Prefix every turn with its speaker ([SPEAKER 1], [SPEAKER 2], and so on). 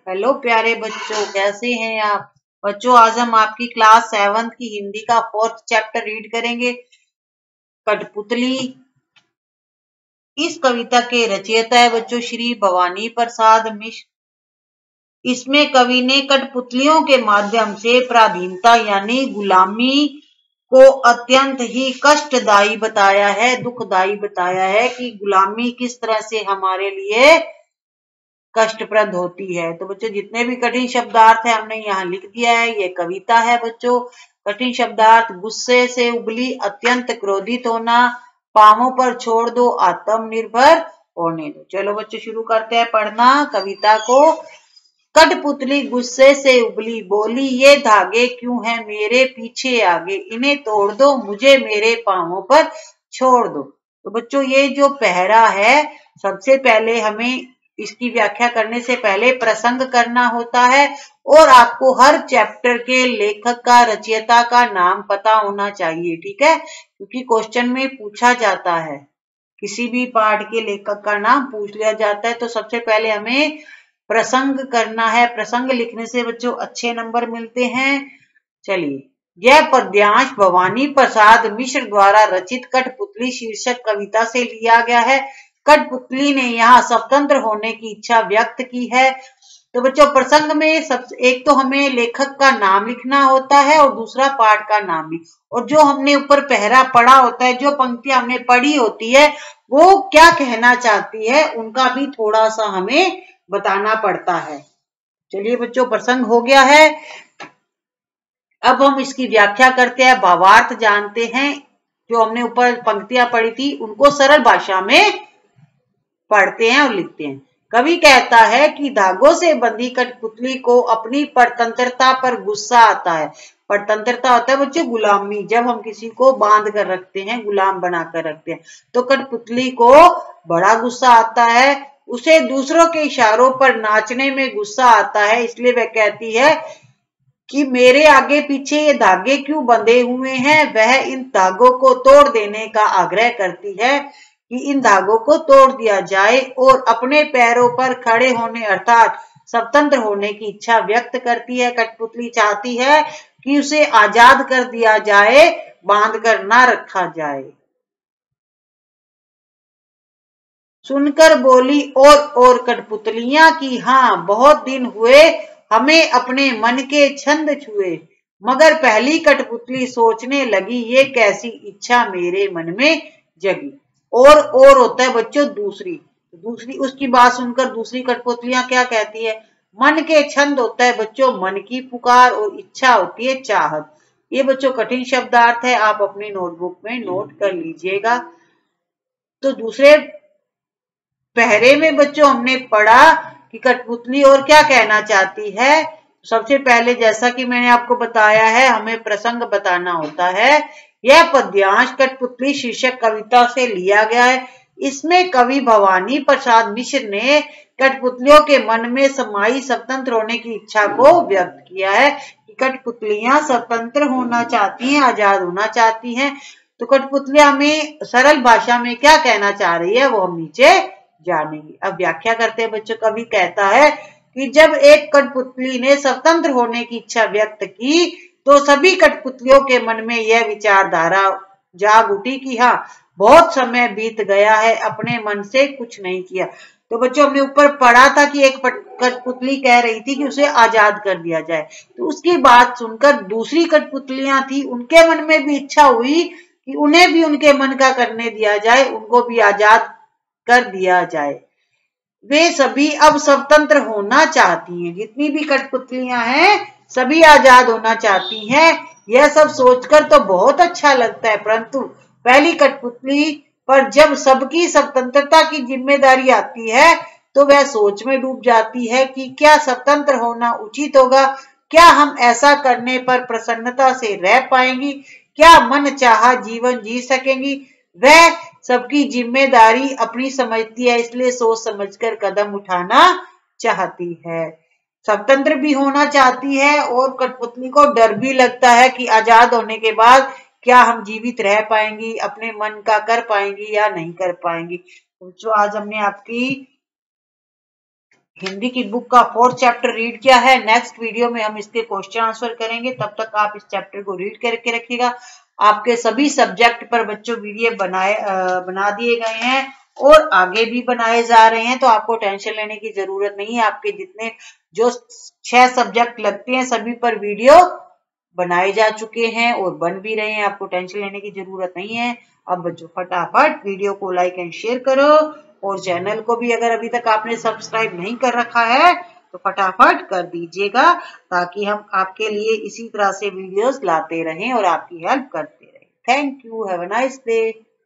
[SPEAKER 1] Hello प्यारे बच्चों, कैसे हैं आप बच्चों। आज हम आपकी क्लास 7th की हिंदी का 4th चैप्टर रीड करेंगे, कठपुतली। इस कविता के रचयिता है बच्चों श्री भवानी प्रसाद मिश्र। इसमें कवि ने कठपुतलियों के माध्यम से पराधीनता यानी गुलामी को अत्यंत ही कष्टदायी बताया है, दुखदायी बताया है कि गुलामी किस तरह से हमारे लिए कष्टप्रद होती है। तो बच्चों जितने भी कठिन शब्दार्थ है हमने यहाँ लिख दिया है। ये कविता है बच्चों। कठिन शब्दार्थ: गुस्से से उबली, अत्यंत क्रोधित होना, पांवों पर छोड़ दो, आत्मनिर्भर होने दो। चलो बच्चों शुरू करते हैं पढ़ना कविता को। कठपुतली गुस्से से उबली, बोली ये धागे क्यों हैं मेरे पीछे आगे, इन्हें तोड़ दो, मुझे मेरे पांवों पर छोड़ दो। तो बच्चों ये जो पहरा है, सबसे पहले हमें इसकी व्याख्या करने से पहले प्रसंग करना होता है और आपको हर चैप्टर के लेखक का, रचयिता का नाम पता होना चाहिए, ठीक है, क्योंकि क्वेश्चन में पूछा जाता है, किसी भी पाठ के लेखक का नाम पूछ लिया जाता है। तो सबसे पहले हमें प्रसंग करना है। प्रसंग लिखने से बच्चों अच्छे नंबर मिलते हैं। चलिए, यह पद्यांश भवानी प्रसाद मिश्र द्वारा रचित कठपुतली शीर्षक कविता से लिया गया है। कठपुतली ने यहाँ स्वतंत्र होने की इच्छा व्यक्त की है। तो बच्चों प्रसंग में एक तो हमें लेखक का नाम लिखना होता है और दूसरा पाठ का नाम भी, और जो हमने ऊपर पहरा पढ़ा होता है, जो पंक्तियां हमने पढ़ी होती है, वो क्या कहना चाहती है उनका भी थोड़ा सा हमें बताना पड़ता है। चलिए बच्चों प्रसंग हो गया है, अब हम इसकी व्याख्या करते हैं, भावार्थ जानते हैं। जो हमने ऊपर पंक्तियां पढ़ी थी उनको सरल भाषा में पढ़ते हैं और लिखते हैं। कवि कहता है कि धागों से बंधी कठपुतली को अपनी परतंत्रता पर गुस्सा आता है। परतंत्रता होता है बच्चों गुलामी, जब हम किसी को बांध कर रखते हैं, गुलाम बनाकर रखते हैं। तो कठपुतली को बड़ा गुस्सा आता है, उसे दूसरों के इशारों पर नाचने में गुस्सा आता है, इसलिए वह कहती है कि मेरे आगे पीछे ये धागे क्यों बंधे हुए हैं। वह इन धागों को तोड़ देने का आग्रह करती है कि इन धागों को तोड़ दिया जाए और अपने पैरों पर खड़े होने अर्थात स्वतंत्र होने की इच्छा व्यक्त करती है। कठपुतली चाहती है कि उसे आजाद कर दिया जाए, बांध कर ना रखा जाए। सुनकर बोली और कठपुतलियां की हाँ, बहुत दिन हुए हमें अपने मन के छंद छुए, मगर पहली कठपुतली सोचने लगी ये कैसी इच्छा मेरे मन में जगी। और होता है बच्चों दूसरी उसकी बात सुनकर दूसरी कठपुतलियां क्या कहती है। मन के छंद होता है बच्चों मन की पुकार, और इच्छा होती है चाहत। ये बच्चों कठिन शब्दार्थ है, आप अपनी नोटबुक में नोट कर लीजिएगा। तो दूसरे पहरे में बच्चों हमने पढ़ा कि कठपुतली और क्या कहना चाहती है। सबसे पहले जैसा कि मैंने आपको बताया है, हमें प्रसंग बताना होता है। यह पद्यांश कठपुतली शीर्षक कविता से लिया गया है। इसमें कवि भवानी प्रसाद मिश्र ने कठपुतलियों के मन में समाई स्वतंत्र होने की इच्छा को व्यक्त किया है कि कठपुतलियां स्वतंत्र होना चाहती हैं, आजाद होना चाहती हैं। तो कठपुतलियां हमें सरल भाषा में क्या कहना चाह रही है वो हम नीचे जानेंगे। अब व्याख्या करते हैं बच्चों। कवि कहता है कि जब एक कठपुतली ने स्वतंत्र होने की इच्छा व्यक्त की तो सभी कठपुतलियों के मन में यह विचारधारा जाग उठी कि हाँ, बहुत समय बीत गया है, अपने मन से कुछ नहीं किया। तो बच्चों हमने ऊपर पढ़ा था कि एक कठपुतली कह रही थी कि उसे आजाद कर दिया जाए। तो उसकी बात सुनकर दूसरी कठपुतलियां थी, उनके मन में भी इच्छा हुई कि उन्हें भी उनके मन का करने दिया जाए, उनको भी आजाद कर दिया जाए। वे सभी अब स्वतंत्र होना चाहती हैं, जितनी भी कठपुतलियां हैं सभी आजाद होना चाहती हैं। यह सब सोचकर तो बहुत अच्छा लगता है, परंतु पहली कठपुतली पर जब सबकी स्वतंत्रता की जिम्मेदारी आती है तो वह सोच में डूब जाती है कि क्या स्वतंत्र होना उचित होगा, क्या हम ऐसा करने पर प्रसन्नता से रह पाएंगी, क्या मन चाहा जीवन जी सकेंगी। वह सबकी जिम्मेदारी अपनी समझती है, इसलिए सोच समझकर कदम उठाना चाहती है, स्वतंत्र भी होना चाहती है, और कठपुतली को डर भी लगता है कि आजाद होने के बाद क्या हम जीवित रह पाएंगी, अपने मन का कर पाएंगी या नहीं कर पाएंगी। जो आज हमने आपकी हिंदी की बुक का 4th चैप्टर रीड किया है। नेक्स्ट वीडियो में हम इसके क्वेश्चन आंसर करेंगे, तब तक आप इस चैप्टर को रीड करके रखिएगा। आपके सभी सब्जेक्ट पर बच्चों वीडियो बना दिए गए हैं और आगे भी बनाए जा रहे हैं, तो आपको टेंशन लेने की जरूरत नहीं है। आपके जितने जो 6 सब्जेक्ट लगते हैं सभी पर वीडियो बनाए जा चुके हैं और बन भी रहे हैं, आपको टेंशन लेने की जरूरत नहीं है। अब बच्चों फटाफट वीडियो को लाइक एंड शेयर करो और चैनल को भी अगर अभी तक आपने सब्सक्राइब नहीं कर रखा है तो फटाफट कर दीजिएगा, ताकि हम आपके लिए इसी तरह से वीडियोस लाते रहें और आपकी हेल्प करते रहें। Thank you, have a nice day.